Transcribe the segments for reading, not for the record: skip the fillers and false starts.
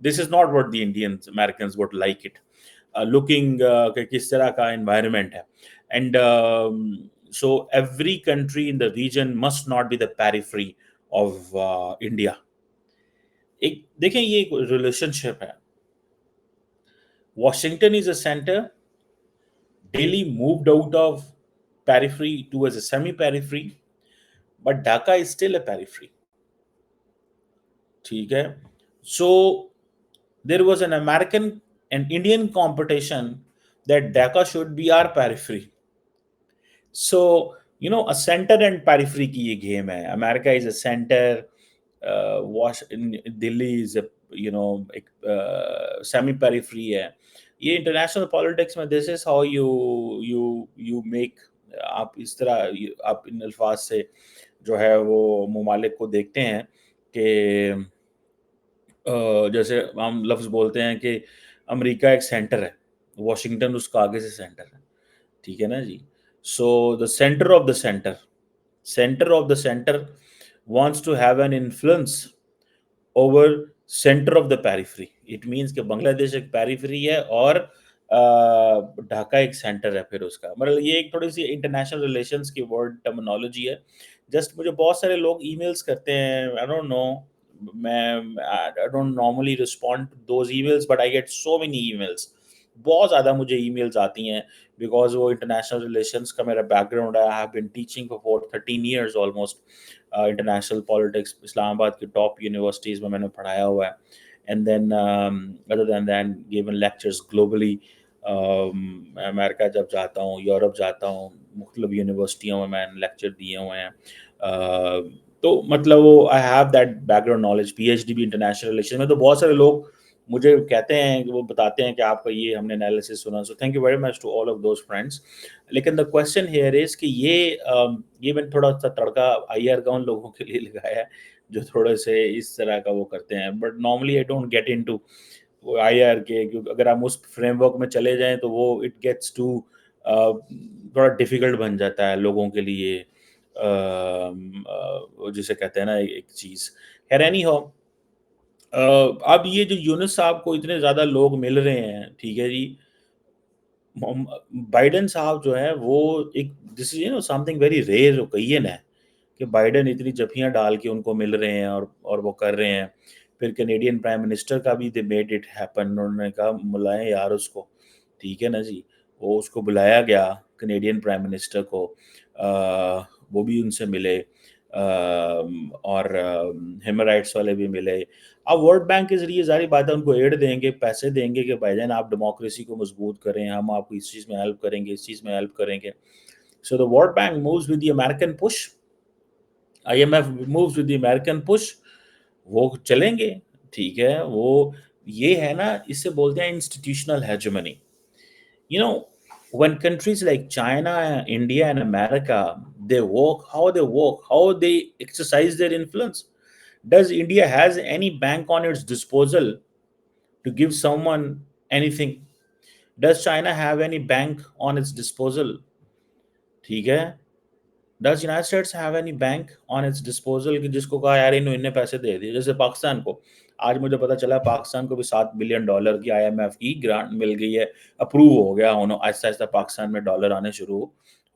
This is not what the Indians Americans would like it. Looking کہ کس طرح کا environment ہے. And so every country in the region must not be the periphery of India. ایک دیکھیں یہ ایک ریلیشن شپ ہے. Washington is a center. Delhi moved out of periphery towards a semi-periphery, but Dhaka is still a periphery. ٹھیک ہے. So there was an American and Indian competition that Dhaka should be our periphery. So, a center and periphery کی یہ game ہے. America is a center, Delhi is a, ایک semi periphery ہے. یہ international politics میں this is how you make, آپ اس طرح آپ ان الفاظ سے جو ہے وہ ممالک کو دیکھتے ہیں کہ جیسے ہم لفظ بولتے ہیں کہ امریکہ ایک سینٹر ہے, واشنگٹن اس کا آگے سے سینٹر ہے. ٹھیک ہے نا جی. So the centre of the centre wants to have an influence over centre of the periphery. It means کہ بنگلہ دیش ایک پیریفری ہے اور ڈھاکہ ایک سینٹر ہے. پھر اس کا مطلب یہ ایک تھوڑی سی انٹرنیشنل ریلیشنس کی ورڈ ٹرمینالوجی ہے. جسٹ مجھے بہت سارے لوگ ای میلس کرتے ہیں, I don't know, I don't normally respond to those emails, but I get so many emails. بہت زیادہ مجھے ای میلز آتی ہیں بیکاز وہ انٹرنیشنل ریلیشنس کا میرا بیک گراؤنڈ ہے. I have been teaching for 13 years almost international politics. Islamabad کی ٹاپ یونیورسٹیز میں میں نے پڑھایا ہوا ہے. And then other then then given lectures globally. میں امریکہ جب جاتا ہوں, یورپ جاتا ہوں, مختلف یونیورسٹیوں میں میں نے لیکچر دیے ہوئے ہیں. تو مطلب وہ I have that background knowledge, P H D بھی انٹرنیشنل ریلیشن میں. تو بہت سارے لوگ مجھے کہتے ہیں کہ وہ بتاتے ہیں کہ آپ کا یہ ہم نے انالیسس سنا. So thank you very much to all of those friends. لیکن دا کوشچن ہیئر از کہ یہ میں تھوڑا سا تڑکا آئی آر کا ان لوگوں کے لیے لگایا ہے جو تھوڑے سے اس طرح کا وہ کرتے ہیں. But normally I don't get into I R K, کیونکہ اگر آپ اس فریم ورک میں چلے جائیں تو وہ اٹ گیٹس ٹو تھوڑا ڈیفیکلٹ بن جاتا ہے لوگوں کے لیے, جسے کہتے ہیں نا ایک چیز. خیر اینی ہو, اب یہ جو یونس صاحب کو اتنے زیادہ لوگ مل رہے ہیں, ٹھیک ہے جی, بائیڈن صاحب جو ہے وہ ایک this is something very rare occasion ہے کہ بائیڈن اتنی جفیاں ڈال کے ان کو مل رہے ہیں اور وہ کر رہے ہیں. پھر کینیڈین پرائم منسٹر کا بھی دے میڈ اٹ ہیپن. انہوں نے کہا بلائیں یار اس کو, ٹھیک ہے نا جی. وہ اس کو بلایا گیا کینیڈین پرائم منسٹر کو, وہ بھی ان سے ملے, اور ہیومن رائٹس والے بھی ملے. اب ورلڈ بینک کے ذریعے ظاہر بات ہے ان کو ایڈ دیں گے, پیسے دیں گے کہ بھائی جان آپ ڈیموکریسی کو مضبوط کریں, ہم آپ کو اس چیز میں ہیلپ کریں گے, اس چیز میں ہیلپ کریں گے. So the world bank moves with the American push, I M F moves with the American push. وہ چلیں گے, ٹھیک ہے. وہ یہ ہے نا, اس سے بولتے ہیں institutional hegemony. When countries like China, India and America, they work, how they exercise their influence. Does India has any bank on its disposal to give someone anything? Does China have any bank on its disposal? ٹھیک ہے. Does United States have any bank on its disposal کہ جس کو کہا یار انہیں پیسے دے دیے. جیسے پاکستان کو آج مجھے پتا چلا پاکستان کو بھی $7 بلین کی آئی ایم ایف کی گرانٹ مل گئی ہے, اپروو ہو گیا. آہستہ آہستہ پاکستان میں ڈالر آنے شروع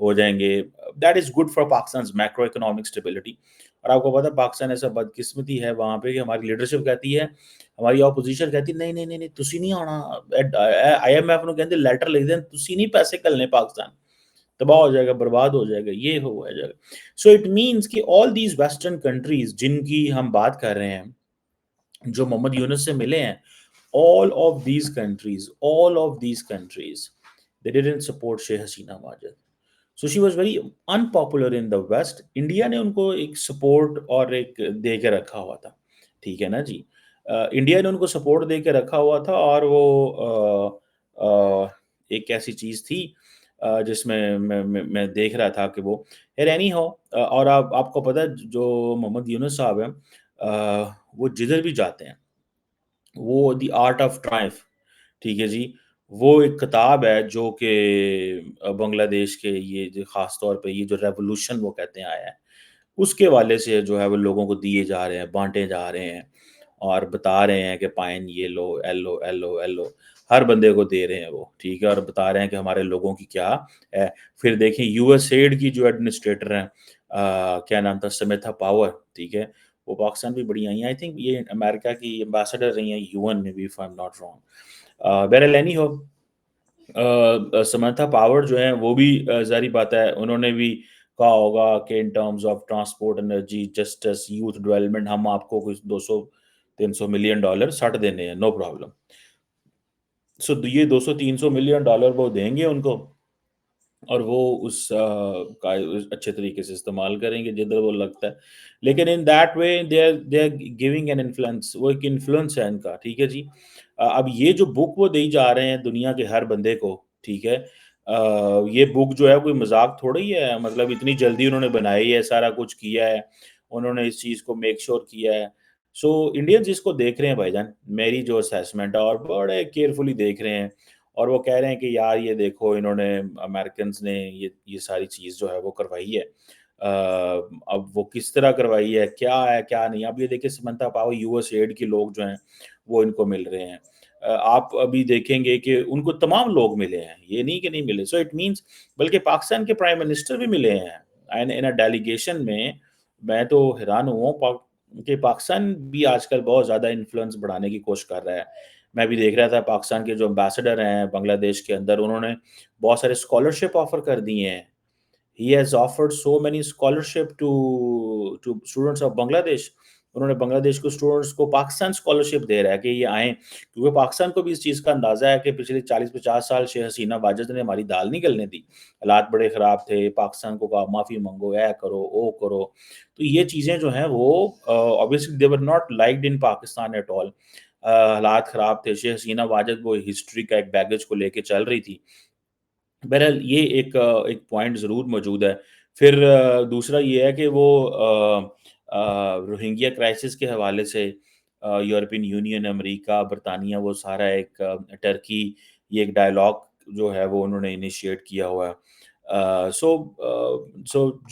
ہو جائیں گے. That is good for Pakistan's macroeconomic stability. اور آپ کو پتا پاکستان ایسا بدقسمتی ہے وہاں پہ کہ ہماری لیڈرشپ کہتی ہے, ہماری اپوزیشن کہتی ہے نہیں تسی نہیں آنا. آئی ایم ایف نو کہتے لیٹر لکھ دیں تسی نہیں پیسے کلنے, پاکستان تباہ ہو جائے گا, برباد ہو جائے گا, یہ ہو جائے گا. سو اٹ مینس کہ آل دیز ویسٹرن کنٹریز جن کی ہم بات کر رہے ہیں جو محمد یونس سے ملے ہیں, all of these countries they didn't support Sheikh Hasina Wajid. So she was very unpopular in the West. India نے ان کو ایک سپورٹ اور ایک دے کے رکھا ہوا تھا, ٹھیک ہے نا جی. انڈیا نے ان کو سپورٹ دے کے رکھا ہوا تھا, اور وہ ایک ایسی چیز تھی جس میں دیکھ رہا تھا کہ وہ رینی ہو. اور آپ کو پتہ جو محمد یونس صاحب ہیں وہ جدھر بھی جاتے ہیں وہ دی آرٹ آف ٹرائمف, ٹھیک ہے جی, وہ ایک کتاب ہے جو کہ بنگلہ دیش کے یہ خاص طور پہ یہ جو ریولوشن وہ کہتے ہیں آیا ہے, اس کے والے سے جو ہے وہ لوگوں کو دیے جا رہے ہیں، بانٹے جا رہے ہیں اور بتا رہے ہیں کہ پائن یہ لو، ایل لو، ایل لو، ایل لو، ہر بندے کو دے رہے ہیں وہ، ٹھیک ہے، اور بتا رہے ہیں کہ ہمارے لوگوں کی کیا ہے۔ پھر دیکھیں یو ایس ایڈ کی جو ایڈمنسٹریٹر ہیں، کیا نام تھا، سمیتھا پاور، ٹھیک ہے، وہ پاکستان بھی بڑی آئی ہیں، آئی تھنک یہ امریکہ کی ایمبیسڈر رہی ہیں یو این میں بھی، if I am not wrong. بہرحال اینی ہو، سمنتھا پاور جو ہیں وہ بھی ظاہری بات ہے انہوں نے بھی کہا ہوگا کہ in terms of transport, energy, justice, youth development, ہم آپ کو کچھ 200-300 ملین ڈالر سٹ دینے ہیں، نو پرابلم۔ سو یہ 200-300 ملین ڈالر وہ دیں گے ان کو، اور وہ اس کا اچھے طریقے سے استعمال کریں گے جدھر وہ لگتا ہے، لیکن in that way they are giving an influence, وہ ایک انفلوئنس ہے ان کا، ٹھیک ہے جی۔ اب یہ جو بک وہ دی جا رہے ہیں دنیا کے ہر بندے کو، ٹھیک ہے، یہ بک جو ہے کوئی مذاق تھوڑا ہی ہے، مطلب اتنی جلدی انہوں نے بنائی ہے، سارا کچھ کیا ہے، انہوں نے اس چیز کو میک شور کیا ہے۔ سو انڈینز اس کو دیکھ رہے ہیں بھائی جان، میری جو اسیسمنٹ ہے، اور بڑے کیئرفلی دیکھ رہے ہیں، اور وہ کہہ رہے ہیں کہ یار یہ دیکھو انہوں نے، امریکنز نے یہ ساری چیز جو ہے وہ کروائی ہے، اب وہ کس طرح کروائی ہے، کیا ہے کیا نہیں، اب یہ دیکھیں سمنتا پاور یو ایس ایڈ کے لوگ جو ہیں وہ ان کو مل رہے ہیں، آپ ابھی دیکھیں گے کہ ان کو تمام لوگ ملے ہیں، یہ نہیں کہ نہیں ملے، سو اٹ مینس، بلکہ پاکستان کے پرائم منسٹر بھی ملے ہیں ان ڈیلیگیشن میں۔ میں تو حیران ہوں کہ پاکستان بھی آج کل بہت زیادہ انفلوئنس بڑھانے کی کوشش کر رہا ہے۔ میں بھی دیکھ رہا تھا پاکستان کے جو امبیسڈر ہیں بنگلہ دیش کے اندر، انہوں نے بہت سارے اسکالرشپ آفر کر دیے ہیں۔ He has offered so many scholarship to students of Bangladesh۔ انہوں نے بنگلہ دیش کو اسٹوڈنٹس کو پاکستان اسکالرشپ دے رہا ہے کہ یہ آئیں، کیونکہ پاکستان کو بھی اس چیز کا اندازہ ہے کہ پچھلے 40-50 سال شیخ حسینہ واجد نے ہماری دال نہیں گلنے دی، حالات بڑے خراب تھے، پاکستان کو کہا معافی مانگو، اے کرو او کرو، تو یہ چیزیں جو ہیں وہ obviously they were not liked in Pakistan at all۔ حالات خراب تھے، شیخ حسینہ واجد وہ ہسٹری کا ایک بیگیج کو لے کے چل رہی تھی۔ بہرحال یہ ایک پوائنٹ ضرور موجود ہے۔ پھر دوسرا یہ ہے کہ وہ روہنگیا کرائسس کے حوالے سے یورپین یونین، امریکہ، برطانیہ، وہ سارا ایک ٹرکی، یہ ایک ڈائلاگ جو ہے وہ انہوں نے انیشیٹ کیا ہوا ہے۔ سو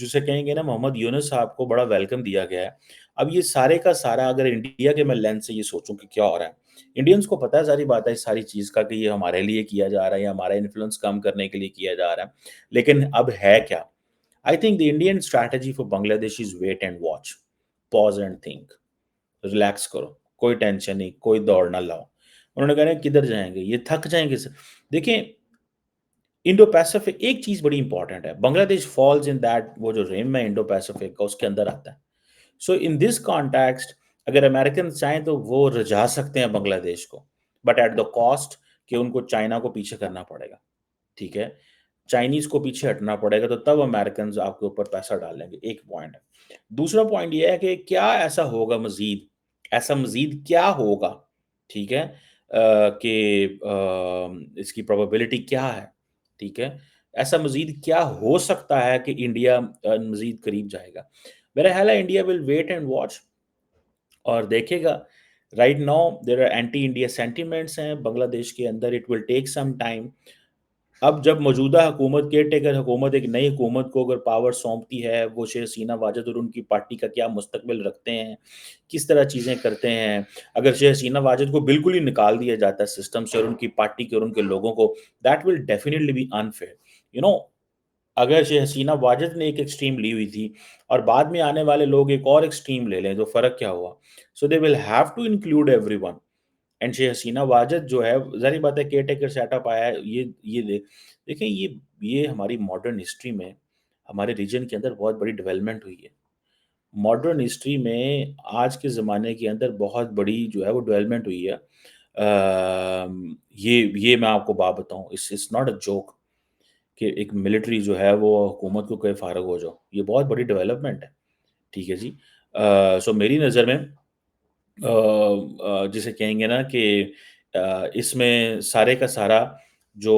جسے کہیں گے نا محمد یونس صاحب کو بڑا ویلکم دیا گیا ہے۔ اب یہ سارے کا سارا اگر انڈیا کے میں لینس سے یہ سوچوں کہ کیا ہو رہا ہے، انڈینز کو پتہ ہے ساری بات ہے اس ساری چیز کا کہ یہ ہمارے لیے کیا جا رہا ہے یا ہمارا انفلوئنس کم کرنے کے لیے کیا جا رہا ہے، لیکن اب ہے کیا؟ I think the Indian strategy for Bangladesh is wait and watch, pause and think, relax کرو، کوئی ٹینشن نہیں، کوئی دوڑ نہ لاؤ۔ انہوں نے کہا کدھر جائیں گے، یہ تھک جائیں گے۔ دیکھیں انڈو پیسفک ایک چیز بڑی امپورٹنٹ ہے، بنگلہ دیش فالز ان دیٹ، وہ جو ریم ہے انڈو پیسفک کا اس کے اندر آتا ہے۔ سو ان دس کانٹیکسٹ اگر امریکن چاہیں تو وہ رجا سکتے ہیں بنگلہ دیش کو، بٹ ایٹ دا کاسٹ کہ ان کو چائنا کو پیچھے کرنا پڑے گا، ٹھیک ہے، چائنیز کو پیچھے ہٹنا پڑے گا، تو تب امریکنز آپ کے اوپر پیسہ ڈالیں گے، ایک پوائنٹ ہے۔ دوسرا پوائنٹ یہ ہے کہ کیا ایسا ہوگا مزید، ایسا مزید کیا ہوگا، ٹھیک ہے، کہ اس کی پروبیبلٹی کیا ہے، ٹھیک ہے، ایسا مزید کیا ہو سکتا ہے کہ انڈیا مزید قریب جائے گا۔ میرا خیال ہے India will wait and watch اور دیکھے گا۔ Right now there are anti India sentiments ہیں بنگلہ دیش کے اندر، it will take some time. اب جب موجودہ حکومت، کیئر ٹیکر حکومت، ایک نئی حکومت کو اگر پاور سونپتی ہے، وہ شیخ حسینہ واجد اور ان کی پارٹی کا کیا مستقبل رکھتے ہیں، کس طرح چیزیں کرتے ہیں۔ اگر شیخ حسینہ واجد کو بالکل ہی نکال دیا جاتا ہے سسٹم سے اور ان کی پارٹی کے اور ان کے لوگوں کو، that will definitely be unfair, you know. اگر شیخ حسینہ واجد نے ایک ایکسٹریم لی ہوئی تھی اور بعد میں آنے والے لوگ ایک اور ایکسٹریم لے لیں تو فرق کیا ہوا؟ So they will have to include everyone, and Sheikh Hasina Wajid جو ہے، ظاہر بات ہے کیئر ٹیکر سیٹ اپ آیا ہے، دیکھیں یہ ہماری ماڈرن ہسٹری میں ہمارے ریجن کے اندر بہت بڑی ڈیولپمنٹ ہوئی ہے۔ ماڈرن ہسٹری میں آج کے زمانے کے اندر بہت بڑی جو ہے وہ ڈیولپمنٹ ہوئی ہے۔ یہ میں آپ کو بات بتاؤں، اٹس ناٹ اے جوک کہ ایک ملٹری جو ہے وہ حکومت کو کہے فارغ ہو جاؤ، یہ بہت بڑی ڈیولپمنٹ ہے، ٹھیک ہے جی۔ سو میری نظر میں جسے کہیں گے نا کہ اس میں سارے کا سارا جو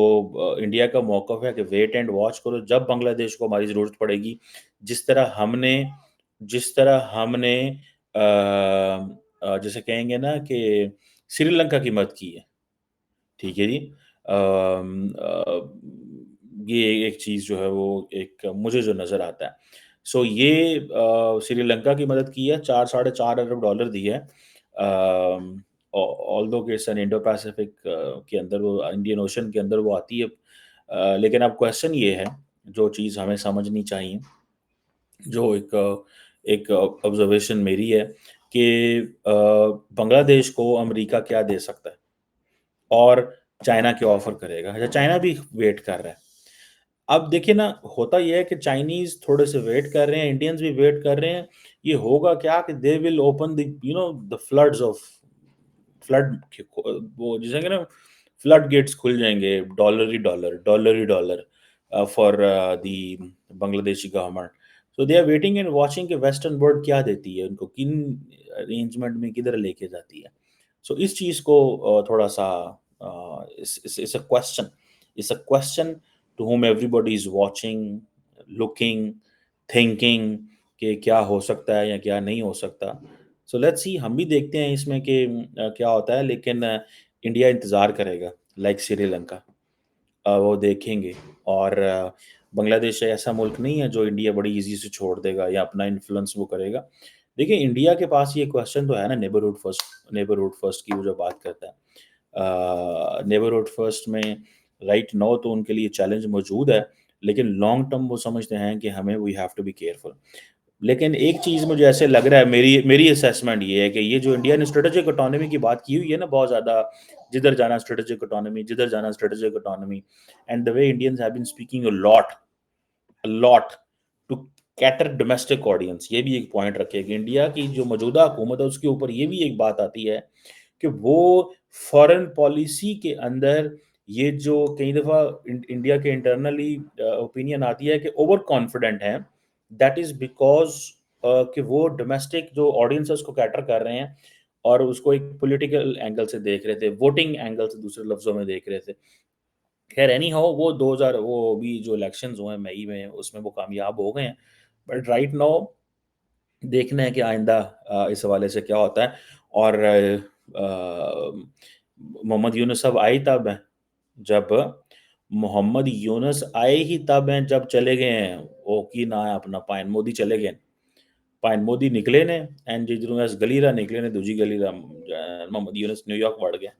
انڈیا کا موقف ہے کہ ویٹ اینڈ واچ کرو، جب بنگلہ دیش کو ہماری ضرورت پڑے گی، جس طرح ہم نے جسے کہیں گے نا کہ سری لنکا کی مدد کی ہے، ٹھیک ہے جی۔ یہ ایک چیز جو ہے وہ ایک مجھے جو نظر آتا ہے۔ سو یہ سری لنکا کی مدد کی ہے، 4 ساڑھے 4 ارب ڈالر دی ہے، آلدو کہ سن انڈو پیسفک کے اندر، وہ انڈین اوشن کے اندر وہ آتی ہے، لیکن اب کویشچن یہ ہے، جو چیز ہمیں سمجھنی چاہیے، جو ایک آبزرویشن میری ہے کہ بنگلہ دیش کو امریکہ کیا دے سکتا ہے اور چائنا کیا آفر کرے گا، اچھا چائنا بھی ویٹ کر رہا ہے۔ اب دیکھیں نا، ہوتا یہ ہے کہ چائنیز تھوڑے سے ویٹ کر رہے ہیں، انڈینز بھی ویٹ کر رہے ہیں، یہ ہوگا کیا کہ they will open the the floods of flood, وہ جسے کہ نا فلڈ گیٹس کھل جائیں گے، ڈالر ہی dollar for the Bangladeshi government. So they are waiting and watching کہ ویسٹرن ورلڈ کیا دیتی ہے ان کو، کن ارینجمنٹ میں کدھر لے کے جاتی ہے. سو اس چیز کو تھوڑا سا it's a question to whom everybody is watching, looking, thinking کہ کیا ہو سکتا ہے یا کیا نہیں ہو سکتا. سو لیٹس سی، ہم بھی دیکھتے ہیں اس میں کہ کیا ہوتا ہے، لیکن انڈیا انتظار کرے گا لائک سری لنکا، وہ دیکھیں گے. اور بنگلہ دیش ایسا ملک نہیں ہے جو انڈیا بڑی ایزی سے چھوڑ دے گا یا اپنا انفلوئنس وہ کرے گا. دیکھیں انڈیا کے پاس یہ کویشچن تو ہے نا، نیبرہڈ فرسٹ کی وہ جو بات کرتا ہے، نیبرہڈ فرسٹ میں رائٹ نو تو ان کے لیے چیلنج موجود ہے، لیکن لانگ ٹرم وہ سمجھتے ہیں کہ ہمیں we have to be careful. لیکن ایک چیز مجھے ایسے لگ رہا ہے، میری اسیسمنٹ یہ ہے کہ یہ جو انڈیا نے اسٹریٹجک اٹانومی کی بات کی ہوئی ہے نا بہت زیادہ، جدھر جانا strategic autonomy, and the way Indians have been speaking a lot to cater domestic audience. یہ بھی ایک پوائنٹ رکھے کہ انڈیا کی جو موجودہ حکومت ہے اس کے اوپر یہ بھی ایک بات آتی ہے کہ وہ فارن پالیسی کے اندر یہ جو کئی دفعہ انڈیا کے انٹرنلی اوپینین آتی ہے کہ اوور کانفیڈنٹ ہیں. دیٹ از بیکاز کہ وہ ڈومیسٹک جو آڈینس ہے اس کو کیٹر کر رہے ہیں اور اس کو ایک پولیٹیکل اینگل سے دیکھ رہے تھے، ووٹنگ اینگل سے دوسرے لفظوں میں دیکھ رہے تھے. خیر اینی ہاؤ، وہ 2000 وہ بھی جو الیکشنز ہوئے ہیں مئی میں، اس میں وہ کامیاب ہو گئے ہیں. بٹ رائٹ ناؤ دیکھنا ہے کہ آئندہ اس حوالے سے کیا ہوتا ہے. اور محمد یونس صاحب آئی تب ہیں جب محمد یونس آئے ہی تب ہیں جب چلے گئے ہیں وہ کی نہ ہے اپنا پائن مودی چلے گئے، پائن مودی نکلے نے اینڈ جدھروں اس گلی را نکلے نے دوجی گلی را محمد یونس نیو یارک بڑھ گیا.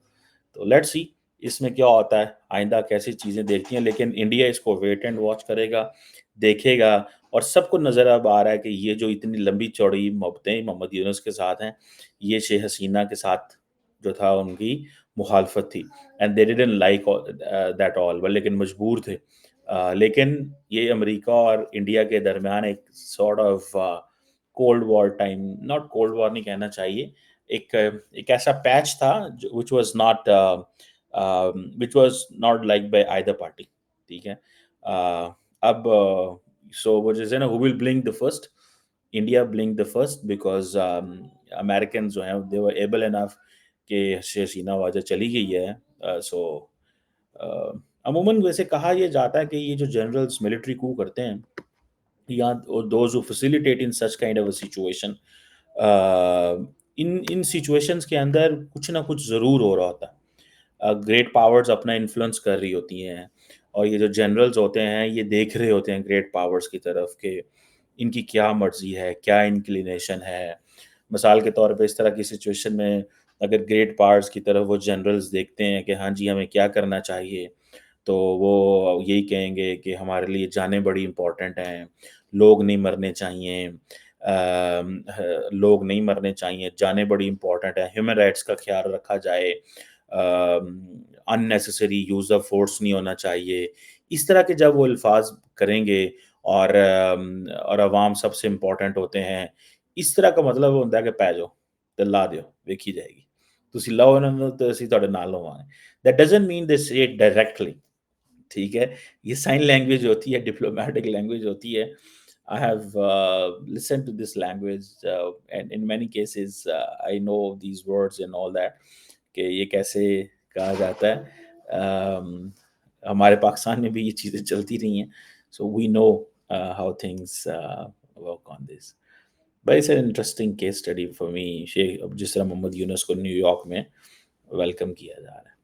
تو لیٹ سی اس میں کیا ہوتا ہے، آئندہ کیسی چیزیں دیکھتی ہیں. لیکن انڈیا اس کو ویٹ اینڈ واچ کرے گا، دیکھے گا. اور سب کو نظر اب آ رہا ہے کہ یہ جو اتنی لمبی چوڑی محبتیں محمد یونس کے ساتھ ہیں، یہ شیخ حسینہ کے ساتھ جو تھا ان کی مخالفت تھی، and they didn't like that all, لیکن مجبور تھے. لیکن یہ امریکہ اور انڈیا کے درمیان ایک sort of cold war time, not cold war نہیں کہنا چاہیے، ایک ایسا پیچ تھا which was not liked by either party. ٹھیک ہے. اب سو وہ جیسے نا who will blink the first, India blinked the first because Americans جو ہیں they were able enough کہ حسینہ واجہ چلی گئی ہے. سو عموماً ویسے کہا یہ جاتا ہے کہ یہ جو جنرلز ملٹری کو کرتے ہیں یا those who facilitate in such kind of a situation, in situations کے اندر کچھ نہ کچھ ضرور ہو رہا ہوتا ہے. گریٹ پاورز اپنا انفلوئنس کر رہی ہوتی ہیں، اور یہ جو جنرلز ہوتے ہیں یہ دیکھ رہے ہوتے ہیں گریٹ پاورز کی طرف کہ ان کی کیا مرضی ہے، کیا انکلینیشن ہے. مثال کے طور پہ اس طرح کی سچویشن میں اگر گریٹ پاورز کی طرف وہ جنرلز دیکھتے ہیں کہ ہاں جی ہمیں کیا کرنا چاہیے، تو وہ یہی کہیں گے کہ ہمارے لیے جانیں بڑی امپورٹنٹ ہیں، لوگ نہیں مرنے چاہیے، جانیں بڑی امپورٹنٹ ہیں، ہیومن رائٹس کا خیال رکھا جائے، ان نیسیسری یوز آف فورس نہیں ہونا چاہیے. اس طرح کے جب وہ الفاظ کریں گے اور عوام سب سے امپورٹنٹ ہوتے ہیں، اس طرح کا مطلب ہوتا ہے کہ پی جاؤ تے لا دیو ویکھی جائے گی، تسی لاؤ انہوں نے تو اسی تھوڑے نال ہوواں. دیٹ ڈزنٹ مین دے سے اٹ ڈائریکٹلی. ٹھیک ہے، یہ سائن لینگویج ہوتی ہے، ڈپلومیٹک لینگویج ہوتی ہے. I have listened to this language and in many cases I know these words and all that کہ یہ کیسے کہا جاتا ہے. ہمارے پاکستان میں بھی یہ چیزیں چلتی رہی ہیں. So we know how things work on this. But it's an interesting case study for me. جس طرح محمد یونس کو نیو یارک میں ویلکم کیا جا رہا ہے.